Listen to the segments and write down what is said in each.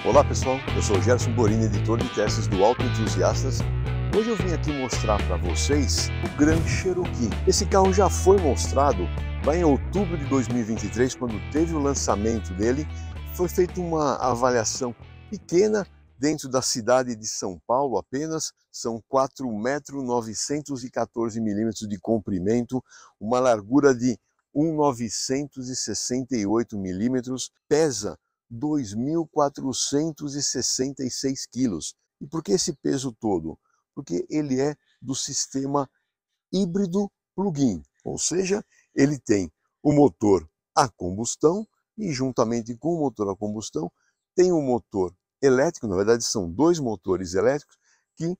Olá pessoal, eu sou o Gerson Borini, editor de testes do Auto Entusiastas. Hoje eu vim aqui mostrar para vocês o Grand Cherokee. Esse carro já foi mostrado lá em outubro de 2023, quando teve o lançamento dele. Foi feita uma avaliação pequena dentro da cidade de São Paulo apenas. São 4,914 milímetros de comprimento, uma largura de 1,968 milímetros, pesa 2.466 quilos. E por que esse peso todo? Porque ele é do sistema híbrido plug-in, ou seja, ele tem o motor a combustão e juntamente com o motor a combustão tem um motor elétrico, na verdade são dois motores elétricos que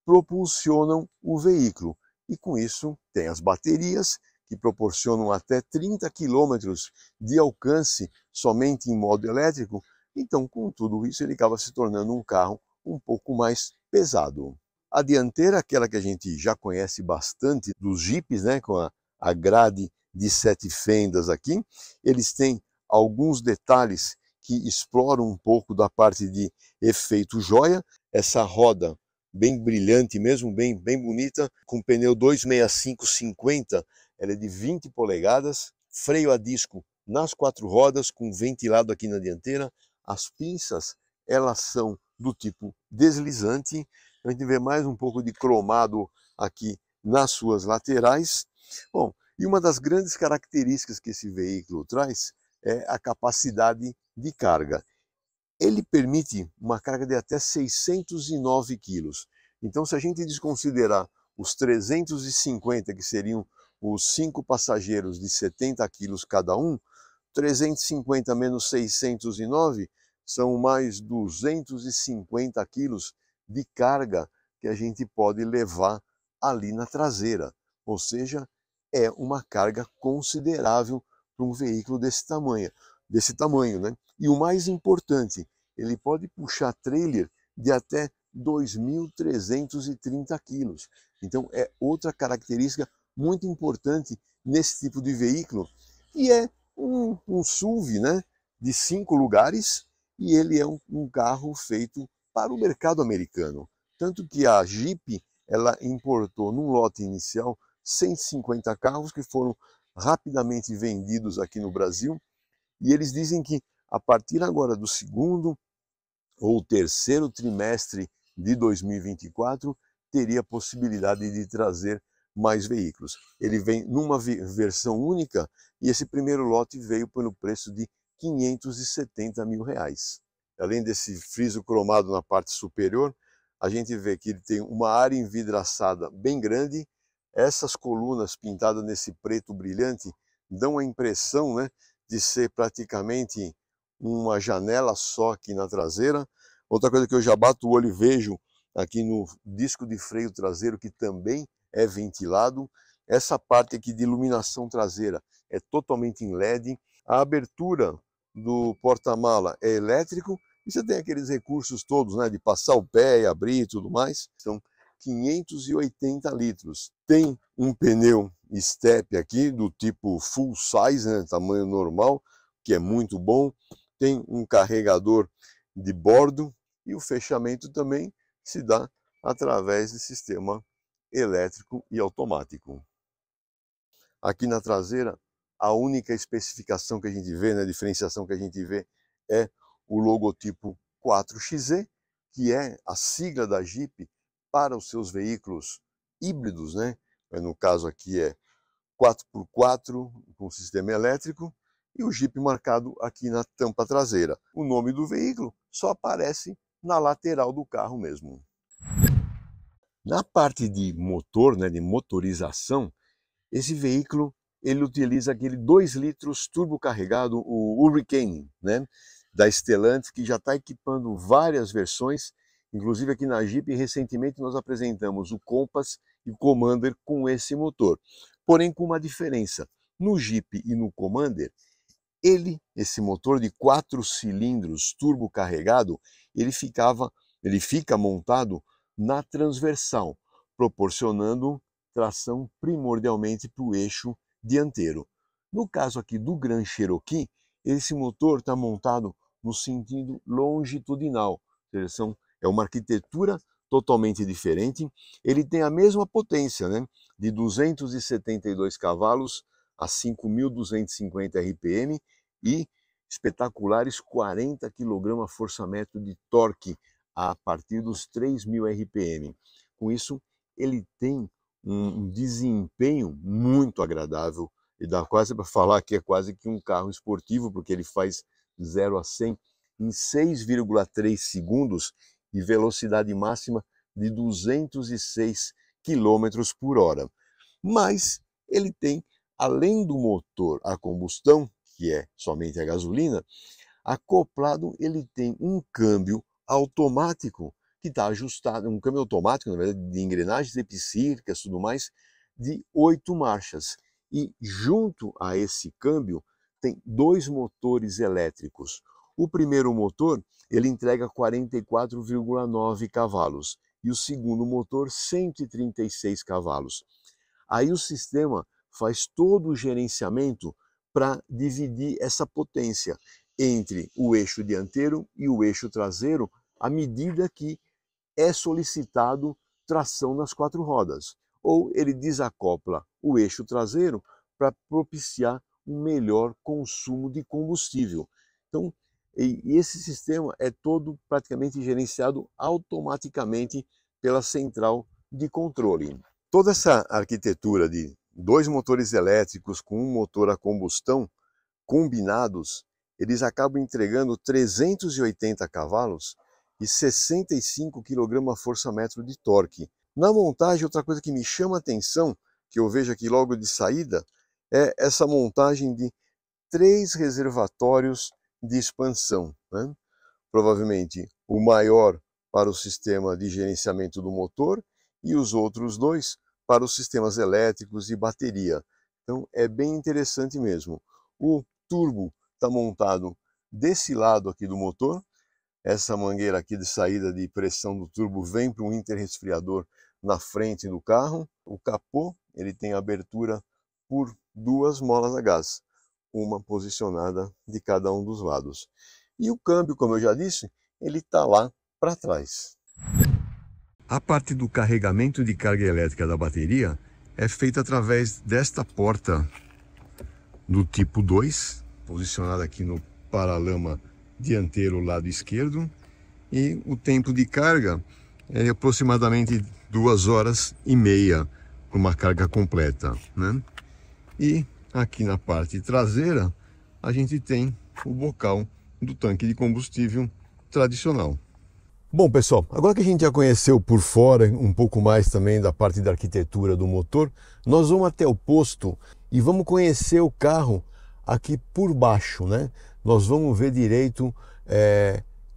propulsionam o veículo. E com isso tem as baterias que proporcionam até 30 quilômetros de alcance somente em modo elétrico. Então, com tudo isso, ele acaba se tornando um carro um pouco mais pesado. A dianteira, aquela que a gente já conhece bastante dos Jeeps, né, com a grade de 7 fendas aqui, eles têm alguns detalhes que exploram um pouco da parte de efeito joia. Essa roda bem brilhante mesmo, bem bonita, com pneu 265/50, ela é de 20 polegadas, freio a disco nas 4 rodas, com ventilado aqui na dianteira. As pinças, elas são do tipo deslizante, a gente vê mais um pouco de cromado aqui nas suas laterais. Bom, e uma das grandes características que esse veículo traz é a capacidade de carga. Ele permite uma carga de até 609 quilos. Então, se a gente desconsiderar os 350, que seriam os 5 passageiros de 70 quilos cada um, 350 menos 609 são mais 250 quilos de carga que a gente pode levar ali na traseira. Ou seja, é uma carga considerável para um veículo desse tamanho, né? E o mais importante, ele pode puxar trailer de até 2.330 quilos. Então é outra característica muito importante nesse tipo de veículo, e é um SUV, né, de 5 lugares, e ele é um carro feito para o mercado americano. Tanto que a Jeep, ela importou num lote inicial 150 carros que foram rapidamente vendidos aqui no Brasil, e eles dizem que a partir agora do segundo ou terceiro trimestre de 2024 teria possibilidade de trazer mais veículos. Ele vem numa versão única e esse primeiro lote veio pelo preço de R$570 mil. Além desse friso cromado na parte superior, a gente vê que ele tem uma área envidraçada bem grande. Essas colunas pintadas nesse preto brilhante dão a impressão, né, de ser praticamente uma janela só aqui na traseira. Outra coisa que eu já bato o olho e vejo aqui no disco de freio traseiro, que também é ventilado. Essa parte aqui de iluminação traseira é totalmente em LED. A abertura do porta-mala é elétrico. E você tem aqueles recursos todos, né, de passar o pé e abrir e tudo mais. São 580 litros. Tem um pneu step aqui do tipo full size, né, tamanho normal, que é muito bom. Tem um carregador de bordo e o fechamento também se dá através de sistema elétrico e automático. Aqui na traseira, a única especificação que a gente vê, né, a diferenciação que a gente vê é o logotipo 4XE, que é a sigla da Jeep para os seus veículos híbridos, né? No caso aqui é 4x4 com sistema elétrico, e o Jeep marcado aqui na tampa traseira. O nome do veículo só aparece na lateral do carro mesmo. Na parte de motor, né, de motorização, esse veículo ele utiliza aquele 2 litros turbo carregado, o Hurricane, né, da Stellantis, que já está equipando várias versões. Inclusive aqui na Jeep, recentemente nós apresentamos o Compass e o Commander com esse motor. Porém, com uma diferença. No Jeep e no Commander, esse motor de 4 cilindros turbo carregado, ele fica montado na transversal, proporcionando tração primordialmente para o eixo dianteiro. No caso aqui do Grand Cherokee, esse motor está montado no sentido longitudinal. Ou seja, é uma arquitetura totalmente diferente. Ele tem a mesma potência, né, de 272 cavalos a 5.250 RPM e espetaculares 40 kgfm de torque a partir dos 3.000 RPM. Com isso, ele tem um desempenho muito agradável e dá quase para falar que é quase que um carro esportivo, porque ele faz 0 a 100 em 6,3 segundos e velocidade máxima de 206 km por hora. Mas ele tem, além do motor a combustão, que é somente a gasolina, acoplado ele tem um câmbio automático que está ajustado, um câmbio automático, na verdade, de engrenagens epicíclicas e tudo mais, de 8 marchas. E junto a esse câmbio tem 2 motores elétricos. O primeiro motor, ele entrega 44,9 cavalos e o segundo motor 136 cavalos. Aí o sistema faz todo o gerenciamento para dividir essa potência entre o eixo dianteiro e o eixo traseiro à medida que é solicitado tração nas 4 rodas. Ou ele desacopla o eixo traseiro para propiciar um melhor consumo de combustível. Então, esse sistema é todo praticamente gerenciado automaticamente pela central de controle. Toda essa arquitetura de 2 motores elétricos com um motor a combustão combinados, eles acabam entregando 380 cavalos e 65 kgfm de torque. Na montagem, outra coisa que me chama a atenção, que eu vejo aqui logo de saída, é essa montagem de 3 reservatórios de expansão, né? Provavelmente o maior para o sistema de gerenciamento do motor e os outros 2 para os sistemas elétricos e bateria. Então é bem interessante mesmo. O turbo está montado desse lado aqui do motor. Essa mangueira aqui de saída de pressão do turbo vem para um interresfriador na frente do carro. O capô, ele tem abertura por 2 molas a gás, uma posicionada de cada um dos lados. E o câmbio, como eu já disse, ele está lá para trás. A parte do carregamento de carga elétrica da bateria é feita através desta porta do tipo 2, posicionada aqui no paralama dianteiro lado esquerdo, e o tempo de carga é aproximadamente 2h30 para uma carga completa, né? E aqui na parte traseira a gente tem o bocal do tanque de combustível tradicional. Bom, pessoal, agora que a gente já conheceu por fora um pouco mais também da parte da arquitetura do motor, nós vamos até o posto e vamos conhecer o carro aqui por baixo, né? Nós vamos ver direito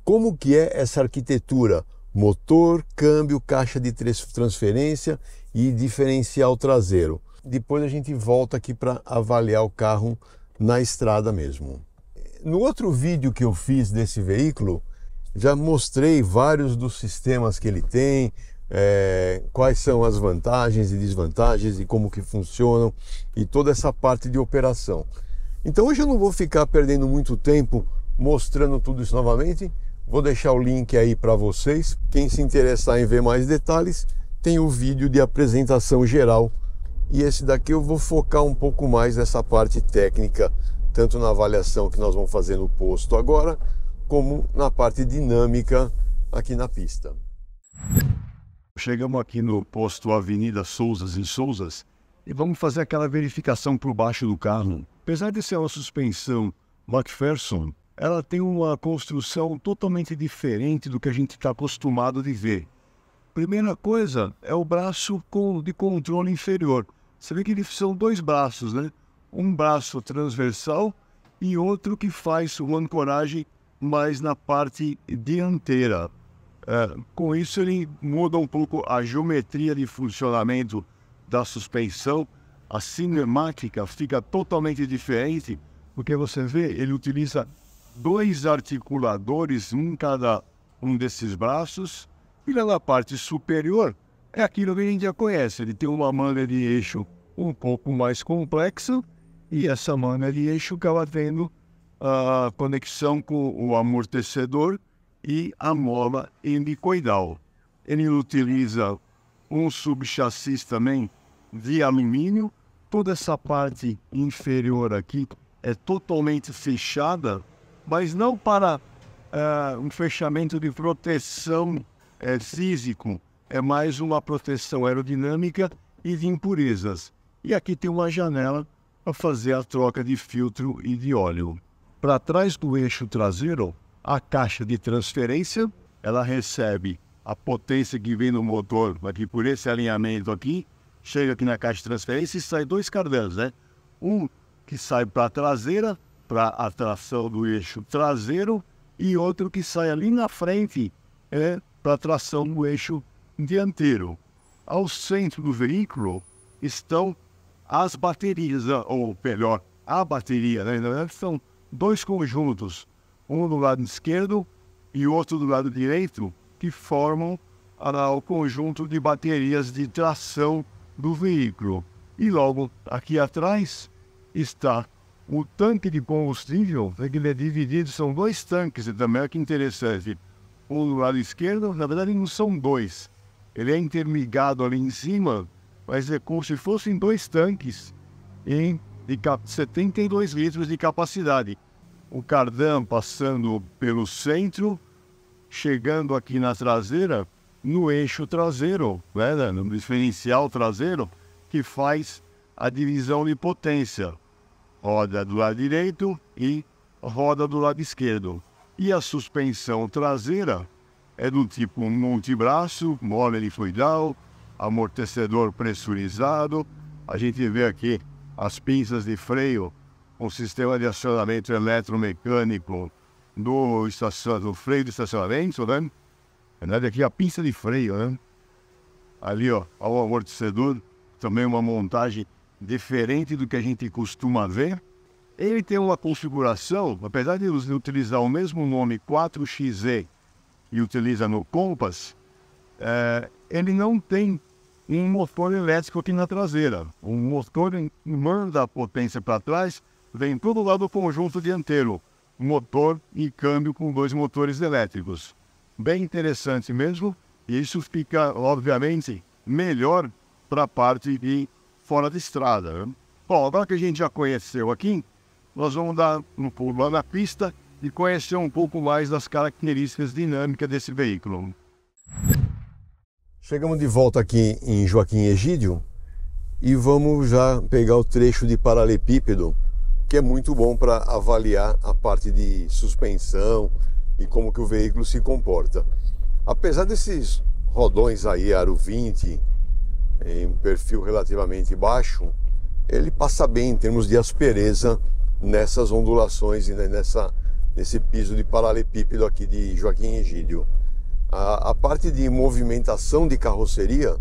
como que é essa arquitetura: motor, câmbio, caixa de transferência e diferencial traseiro. Depois a gente volta aqui para avaliar o carro na estrada mesmo. No outro vídeo que eu fiz desse veículo, já mostrei vários dos sistemas que ele tem, quais são as vantagens e desvantagens e como que funcionam e toda essa parte de operação. Então hoje eu não vou ficar perdendo muito tempo mostrando tudo isso novamente. Vou deixar o link aí para vocês. Quem se interessar em ver mais detalhes, tem o vídeo de apresentação geral. E esse daqui eu vou focar um pouco mais nessa parte técnica, tanto na avaliação que nós vamos fazer no posto agora, como na parte dinâmica aqui na pista. Chegamos aqui no posto Avenida Souzas em Souzas e vamos fazer aquela verificação por baixo do carro. Apesar de ser uma suspensão McPherson, ela tem uma construção totalmente diferente do que a gente está acostumado de ver. Primeira coisa é o braço de controle inferior. Você vê que eles são 2 braços, né? Um braço transversal e outro que faz uma ancoragem mais na parte dianteira. Com isso ele muda um pouco a geometria de funcionamento da suspensão. A cinemática fica totalmente diferente, porque você vê, ele utiliza 2 articuladores em cada um desses braços, e lá na parte superior é aquilo que a gente já conhece. Ele tem uma manga de eixo um pouco mais complexa, e essa manga de eixo acaba tendo a conexão com o amortecedor e a mola helicoidal. Ele utiliza um subchassi também de alumínio. Toda essa parte inferior aqui é totalmente fechada, mas não para um fechamento de proteção físico, é mais uma proteção aerodinâmica e de impurezas. E aqui tem uma janela para fazer a troca de filtro e de óleo. Para trás do eixo traseiro, a caixa de transferência, ela recebe a potência que vem no motor aqui por esse alinhamento aqui, chega aqui na caixa de transferência e sai dois cardãs, né? Um que sai para a traseira, para a tração do eixo traseiro, e outro que sai ali na frente, para a tração do eixo dianteiro. Ao centro do veículo estão as baterias, ou melhor, a bateria, né? Na verdade, são dois conjuntos, um do lado esquerdo e outro do lado direito, que formam o conjunto de baterias de tração do veículo. E logo aqui atrás está o tanque de combustível, que ele é dividido, são dois tanques, e também que interessante. Um do lado esquerdo, na verdade não são dois, ele é interligado ali em cima, mas é como se fossem dois tanques de 72 litros de capacidade. O cardan passando pelo centro, chegando aqui na traseira, no eixo traseiro, né, no diferencial traseiro, que faz a divisão de potência. Roda do lado direito e roda do lado esquerdo. E a suspensão traseira é do tipo multibraço, mola helicoidal, amortecedor pressurizado. A gente vê aqui as pinças de freio, um sistema de acionamento eletromecânico do freio de estacionamento, né? Na verdade, aqui a pinça de freio, né? Ali, ó, o amortecedor, também uma montagem diferente do que a gente costuma ver. Ele tem uma configuração, apesar de utilizar o mesmo nome 4XE e utiliza no Compass, ele não tem um motor elétrico aqui na traseira. O motor manda a potência para trás, vem todo lado do conjunto dianteiro, motor e câmbio com dois motores elétricos. Bem interessante mesmo, e isso fica, obviamente, melhor para a parte de fora de estrada, né? Bom, agora que a gente já conheceu aqui, nós vamos dar um pulo lá na pista e conhecer um pouco mais das características dinâmicas desse veículo. Chegamos de volta aqui em Joaquim Egídio e vamos já pegar o trecho de paralelepípedo, que é muito bom para avaliar a parte de suspensão e como que o veículo se comporta. Apesar desses rodões aí, aro 20, em um perfil relativamente baixo, ele passa bem em termos de aspereza nessas ondulações e nesse piso de paralelepípedo aqui de Joaquim Egídio. A parte de movimentação de carroceria,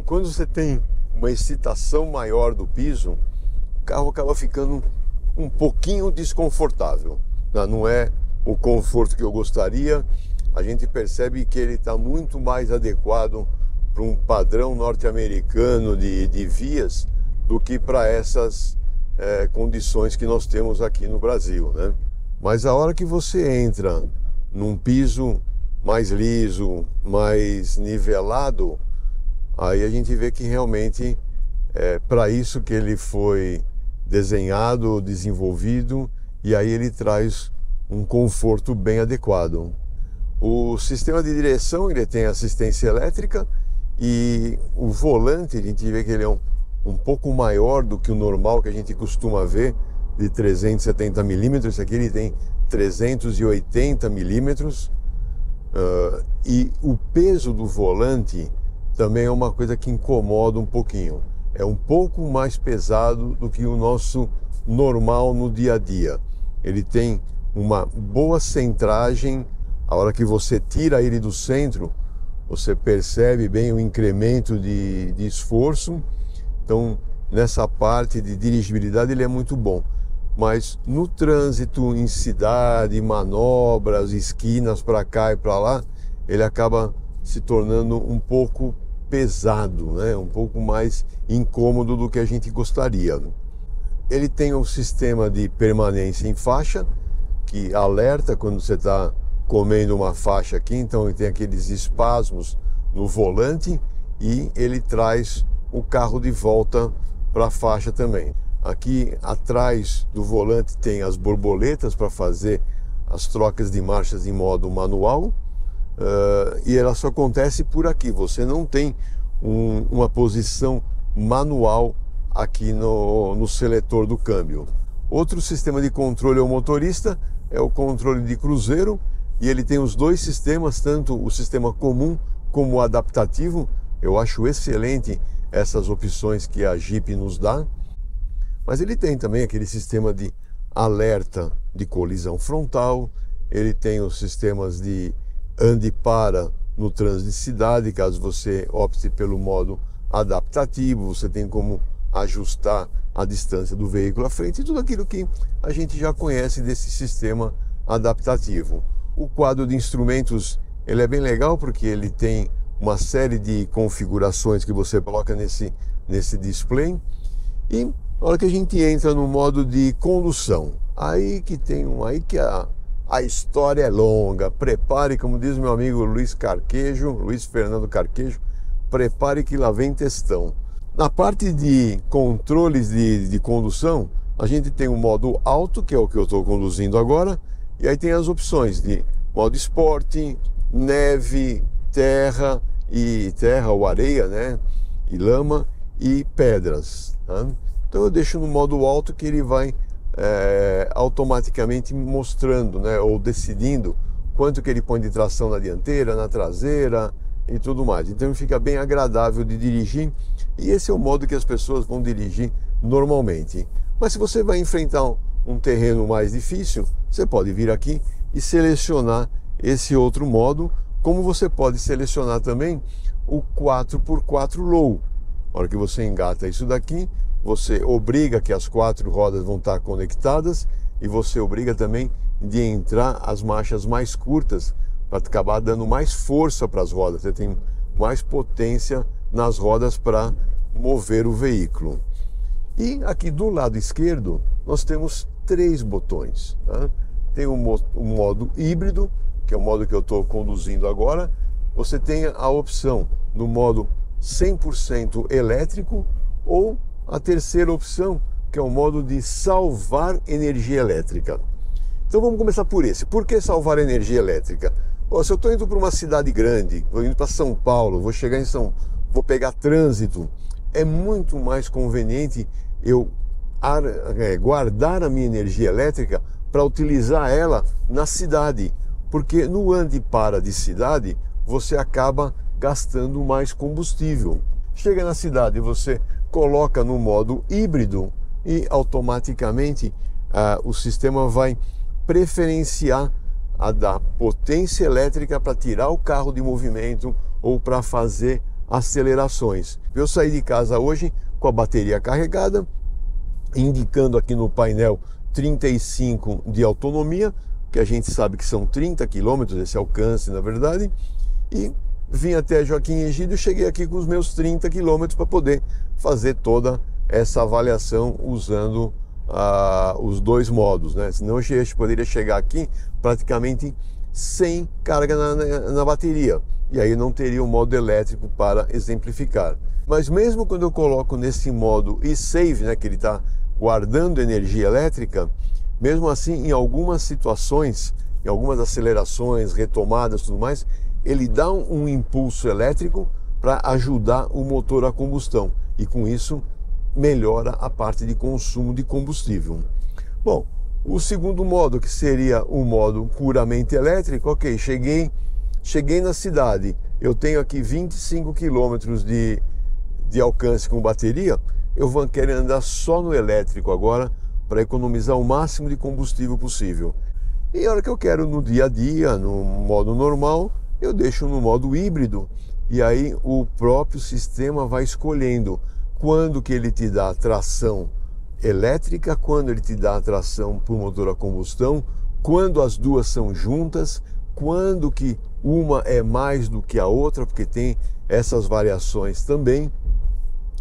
quando você tem uma excitação maior do piso, o carro acaba ficando um pouquinho desconfortável. Não é o conforto que eu gostaria. A gente percebe que ele está muito mais adequado para um padrão norte-americano de vias do que para essas condições que nós temos aqui no Brasil, né? Mas a hora que você entra num piso mais liso, mais nivelado, aí a gente vê que realmente é para isso que ele foi desenhado, desenvolvido, e aí ele traz um conforto bem adequado. O sistema de direção, ele tem assistência elétrica, e o volante, a gente vê que ele é um pouco maior do que o normal que a gente costuma ver, de 370 milímetros. Esse aqui ele tem 380 milímetros. E o peso do volante também é uma coisa que incomoda um pouquinho. É um pouco mais pesado do que o nosso normal no dia a dia. Ele tem uma boa centragem. A hora que você tira ele do centro, você percebe bem o incremento de esforço. Então, nessa parte de dirigibilidade ele é muito bom. Mas no trânsito, em cidade, manobras, esquinas para cá e para lá, ele acaba se tornando um pouco pesado, né? Um pouco mais incômodo do que a gente gostaria. Ele tem um sistema de permanência em faixa, que alerta quando você está comendo uma faixa aqui, então ele tem aqueles espasmos no volante e ele traz o carro de volta para a faixa também. Aqui atrás do volante tem as borboletas para fazer as trocas de marchas em modo manual, e ela só acontece por aqui, você não tem uma posição manual aqui no seletor do câmbio. Outro sistema de controle ao motorista é o controle de cruzeiro, e ele tem os dois sistemas, tanto o sistema comum como o adaptativo. Eu acho excelente essas opções que a Jeep nos dá, mas ele tem também aquele sistema de alerta de colisão frontal, ele tem os sistemas de ande e para no trânsito de cidade, caso você opte pelo modo adaptativo, você tem como ajustar a distância do veículo à frente e tudo aquilo que a gente já conhece desse sistema adaptativo. O quadro de instrumentos, ele é bem legal porque ele tem uma série de configurações que você coloca nesse display, e na hora que a gente entra no modo de condução, aí que a história é longa. Prepare, como diz meu amigo Luiz Fernando Carquejo, prepare que lá vem textão. Na parte de controles de condução, a gente tem o modo alto, que é o que eu estou conduzindo agora, e aí tem as opções de modo esporte, neve, terra ou areia, né? E lama e pedras. Tá? Então eu deixo no modo alto, que ele vai automaticamente mostrando, né? Ou decidindo quanto que ele põe de tração na dianteira, na traseira e tudo mais. Então fica bem agradável de dirigir, e esse é o modo que as pessoas vão dirigir normalmente. Mas se você vai enfrentar um terreno mais difícil, você pode vir aqui e selecionar esse outro modo, como você pode selecionar também o 4x4 Low. Na hora que você engata isso daqui, você obriga que as 4 rodas vão estar conectadas, e você obriga também de entrar as marchas mais curtas, para acabar dando mais força para as rodas. Você tem mais potência nas rodas para mover o veículo. E aqui do lado esquerdo nós temos 3 botões. Tá? Tem o modo híbrido, que é o modo que eu estou conduzindo agora. Você tem a opção no modo 100% elétrico, ou a terceira opção, que é o modo de salvar energia elétrica. Então vamos começar por esse. Por que salvar energia elétrica? Se eu estou indo para uma cidade grande, vou indo para São Paulo, vou pegar trânsito, é muito mais conveniente eu guardar a minha energia elétrica para utilizar ela na cidade, porque no ande e para de cidade você acaba gastando mais combustível. Chega na cidade, você coloca no modo híbrido e automaticamente o sistema vai preferenciar a da potência elétrica para tirar o carro de movimento ou para fazer acelerações. Eu saí de casa hoje com a bateria carregada, indicando aqui no painel 35 de autonomia, que a gente sabe que são 30 km esse alcance na verdade, e vim até Joaquim Egídio e cheguei aqui com os meus 30 km para poder fazer toda essa avaliação usando os 2 modos, né? Senão eu poderia chegar aqui praticamente sem carga na bateria, e aí não teria o modo elétrico para exemplificar. Mas mesmo quando eu coloco nesse modo e-save, né, que ele está guardando energia elétrica, mesmo assim em algumas situações, em algumas acelerações, retomadas, tudo mais, ele dá um impulso elétrico para ajudar o motor a combustão, e com isso melhora a parte de consumo de combustível. Bom, o segundo modo, que seria o modo puramente elétrico, ok, cheguei na cidade, eu tenho aqui 25 km de alcance com bateria, eu vou querer andar só no elétrico agora, para economizar o máximo de combustível possível. E a hora que eu quero no dia a dia, no modo normal, eu deixo no modo híbrido, e aí o próprio sistema vai escolhendo quando que ele te dá tração elétrica, quando ele te dá tração por motor a combustão, quando as duas são juntas, quando que uma é mais do que a outra, porque tem essas variações também.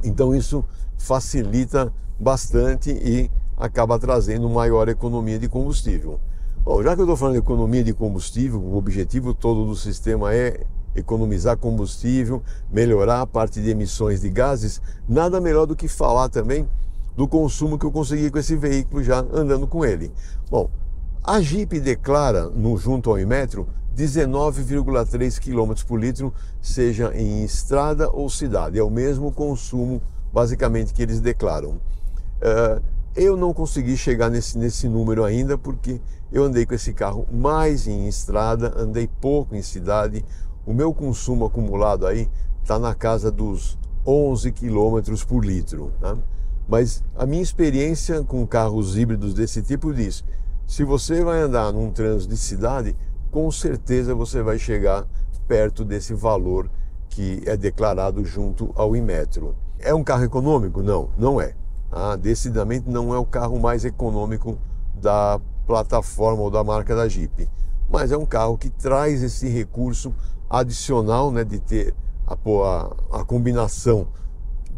Então isso facilita bastante e acaba trazendo maior economia de combustível. Bom, já que eu estou falando de economia de combustível, o objetivo todo do sistema é economizar combustível, melhorar a parte de emissões de gases, nada melhor do que falar também do consumo que eu consegui com esse veículo já andando com ele. Bom, a Jeep declara, junto ao Inmetro, 19,3 km por litro, seja em estrada ou cidade. É o mesmo consumo, basicamente, que eles declaram. Eu não consegui chegar nesse número ainda, porque eu andei com esse carro mais em estrada, andei pouco em cidade. O meu consumo acumulado aí está na casa dos 11 km por litro. Tá? Mas a minha experiência com carros híbridos desse tipo diz: se você vai andar num trânsito de cidade, com certeza você vai chegar perto desse valor que é declarado junto ao Inmetro. É um carro econômico? Não, não é. Decididamente não é o carro mais econômico da plataforma ou da marca da Jeep. Mas é um carro que traz esse recurso adicional, né, de ter a combinação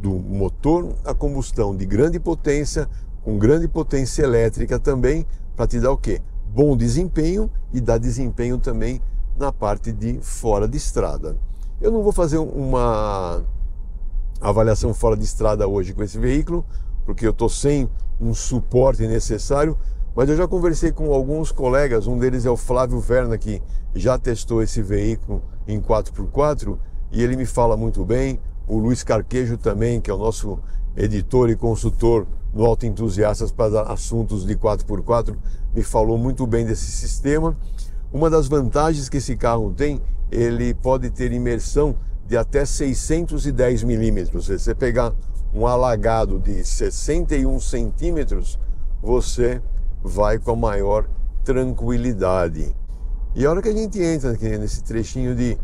do motor a combustão de grande potência, com grande potência elétrica também, para te dar o quê? Bom desempenho e dar desempenho também na parte de fora de estrada. Eu não vou fazer uma avaliação fora de estrada hoje com esse veículo, porque eu estou sem um suporte necessário, mas eu já conversei com alguns colegas, um deles é o Flávio Verna, que já testou esse veículo em 4x4, e ele me fala muito bem. O Luiz Carquejo também, que é o nosso editor e consultor no Auto Entusiastas para assuntos de 4x4, me falou muito bem desse sistema. Uma das vantagens que esse carro tem, ele pode ter imersão de até 610 milímetros. Se você pegar um alagado de 61 centímetros, você vai com a maior tranquilidade. E a hora que a gente entra aqui nesse trechinho de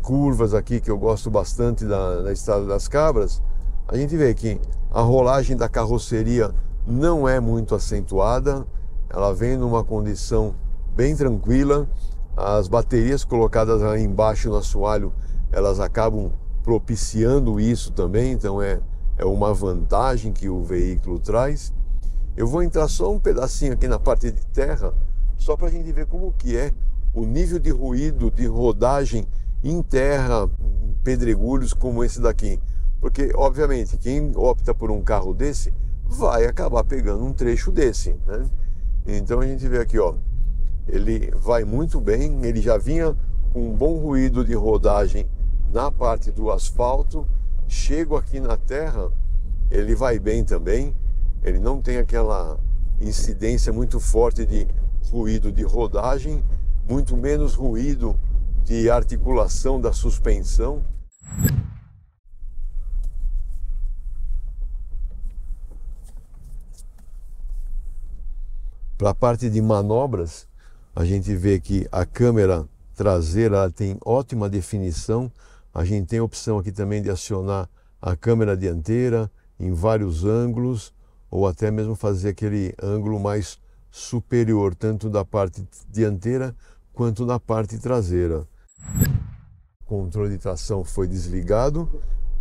curvas aqui, que eu gosto bastante da Estrada das Cabras, a gente vê que a rolagem da carroceria não é muito acentuada, ela vem numa condição bem tranquila. As baterias colocadas lá embaixo no assoalho, elas acabam propiciando isso também, então é uma vantagem que o veículo traz. Eu vou entrar só um pedacinho aqui na parte de terra, só para a gente ver como que é o nível de ruído, de rodagem em terra, em pedregulhos como esse daqui. Porque, obviamente, quem opta por um carro desse vai acabar pegando um trecho desse, né? Então a gente vê aqui, ó, ele vai muito bem, ele já vinha com um bom ruído de rodagem na parte do asfalto. Chego aqui na terra, ele vai bem também, ele não tem aquela incidência muito forte de ruído de rodagem, muito menos ruído de articulação da suspensão. Para a parte de manobras, a gente vê que a câmera traseira ela tem ótima definição. A gente tem a opção aqui também de acionar a câmera dianteira em vários ângulos, ou até mesmo fazer aquele ângulo mais superior, tanto da parte dianteira quanto da parte traseira. O controle de tração foi desligado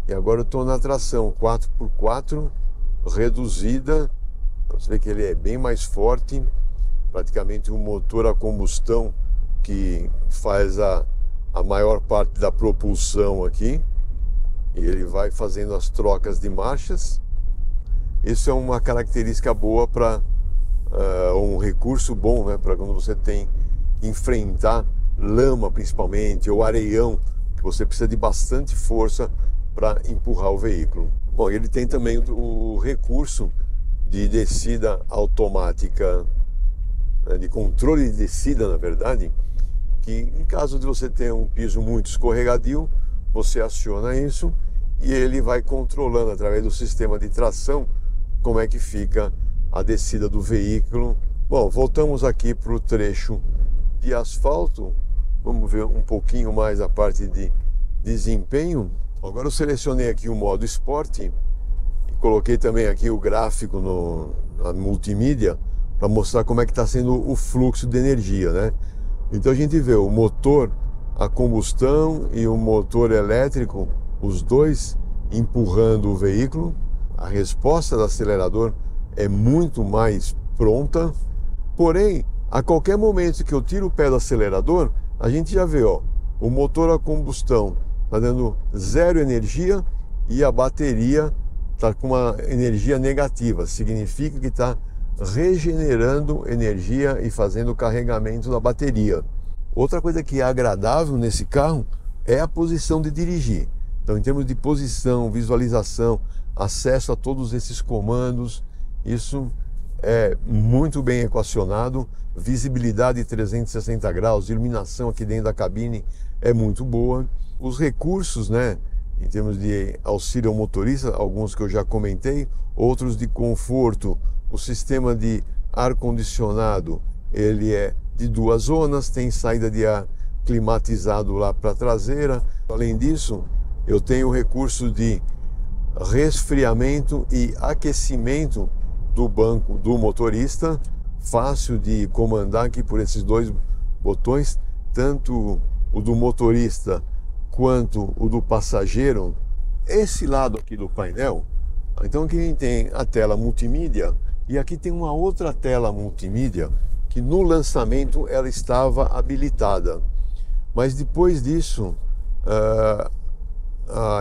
e agora eu estou na tração 4x4 reduzida. Você vê que ele é bem mais forte, praticamente um motor a combustão que faz a maior parte da propulsão aqui, e ele vai fazendo as trocas de marchas. Isso é uma característica boa para um recurso bom, né, para quando você tem que enfrentar lama principalmente, ou areião, que você precisa de bastante força para empurrar o veículo. Bom, ele tem também o recurso de descida automática, né, de controle de descida, na verdade, que em caso de você ter um piso muito escorregadio, você aciona isso e ele vai controlando através do sistema de tração como é que fica a descida do veículo. Bom, voltamos aqui para o trecho de asfalto. Vamos ver um pouquinho mais a parte de desempenho. Agora eu selecionei aqui o modo esporte e coloquei também aqui o gráfico na multimídia para mostrar como é que está sendo o fluxo de energia, né? Então a gente vê o motor a combustão e o motor elétrico, os dois empurrando o veículo, a resposta do acelerador é muito mais pronta, porém, a qualquer momento que eu tiro o pé do acelerador, a gente já vê, ó, o motor a combustão está dando zero energia e a bateria está com uma energia negativa, significa que está regenerando energia e fazendo o carregamento da bateria. Outra coisa que é agradável nesse carro é a posição de dirigir. Então, em termos de posição, visualização, acesso a todos esses comandos, isso é muito bem equacionado. Visibilidade 360 graus, iluminação aqui dentro da cabine é muito boa. Os recursos, né, em termos de auxílio ao motorista, alguns que eu já comentei, outros de conforto. O sistema de ar-condicionado, ele é de 2 zonas, tem saída de ar climatizado lá para a traseira. Além disso, eu tenho o recurso de resfriamento e aquecimento do banco do motorista, fácil de comandar aqui por esses 2 botões, tanto o do motorista quanto o do passageiro. Esse lado aqui do painel, então aqui a gente tem a tela multimídia e aqui tem uma outra tela multimídia que no lançamento ela estava habilitada, mas depois disso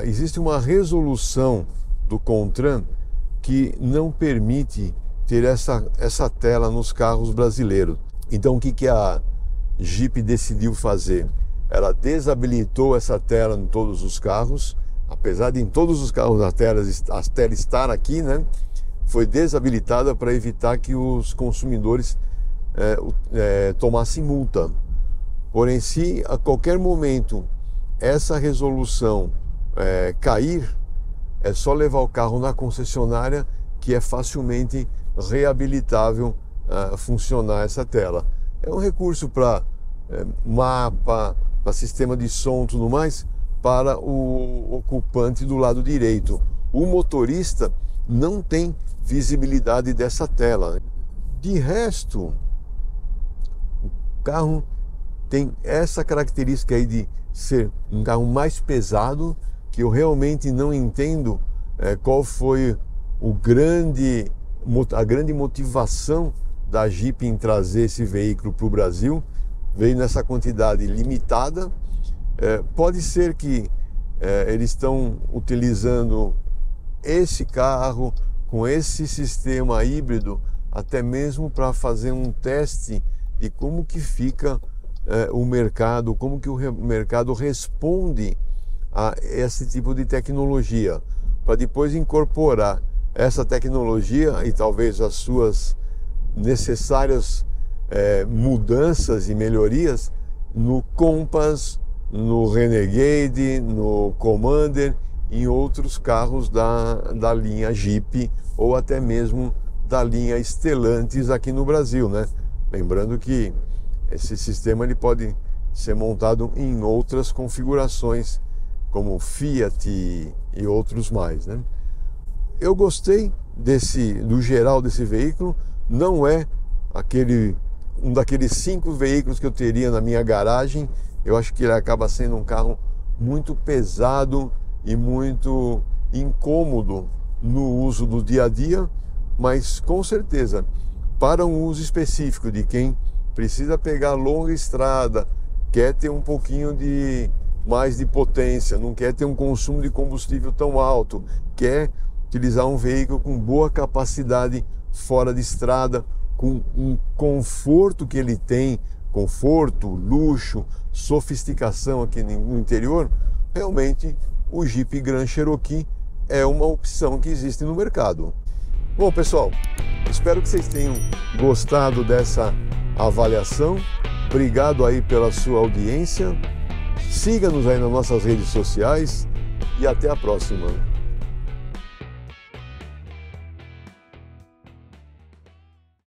existe uma resolução do CONTRAN que não permite ter essa tela nos carros brasileiros. Então o que a Jeep decidiu fazer? Ela desabilitou essa tela em todos os carros, apesar de em todos os carros a tela estar aqui, né? Foi desabilitada para evitar que os consumidores tomassem multa. Porém, se a qualquer momento essa resolução cair, é só levar o carro na concessionária que é facilmente reabilitável funcionar essa tela. É um recurso para mapa, para sistema de som e tudo mais, para o ocupante do lado direito. O motorista não tem visibilidade dessa tela. De resto, o carro tem essa característica aí de ser um carro mais pesado, que eu realmente não entendo qual foi a grande motivação da Jeep em trazer esse veículo para o Brasil. Veio nessa quantidade limitada. Pode ser que eles estão utilizando esse carro com esse sistema híbrido até mesmo para fazer um teste de como que fica o mercado, como que o mercado responde a esse tipo de tecnologia, para depois incorporar essa tecnologia e talvez as suas necessárias mudanças e melhorias no Compass, no Renegade, no Commander e em outros carros da linha Jeep ou até mesmo da linha Stellantis aqui no Brasil, né? Lembrando que esse sistema ele pode ser montado em outras configurações, como Fiat e outros mais, né? Eu gostei do geral desse veículo. Não é um daqueles 5 veículos que eu teria na minha garagem. Eu acho que ele acaba sendo um carro muito pesado e muito incômodo no uso do dia a dia, mas com certeza para um uso específico de quem precisa pegar longa estrada, quer ter um pouquinho mais de potência, não quer ter um consumo de combustível tão alto, quer utilizar um veículo com boa capacidade fora de estrada, com um conforto que ele tem, conforto, luxo, sofisticação aqui no interior, realmente o Jeep Grand Cherokee é uma opção que existe no mercado. Bom, pessoal, espero que vocês tenham gostado dessa avaliação. Obrigado aí pela sua audiência. Siga-nos aí nas nossas redes sociais e até a próxima.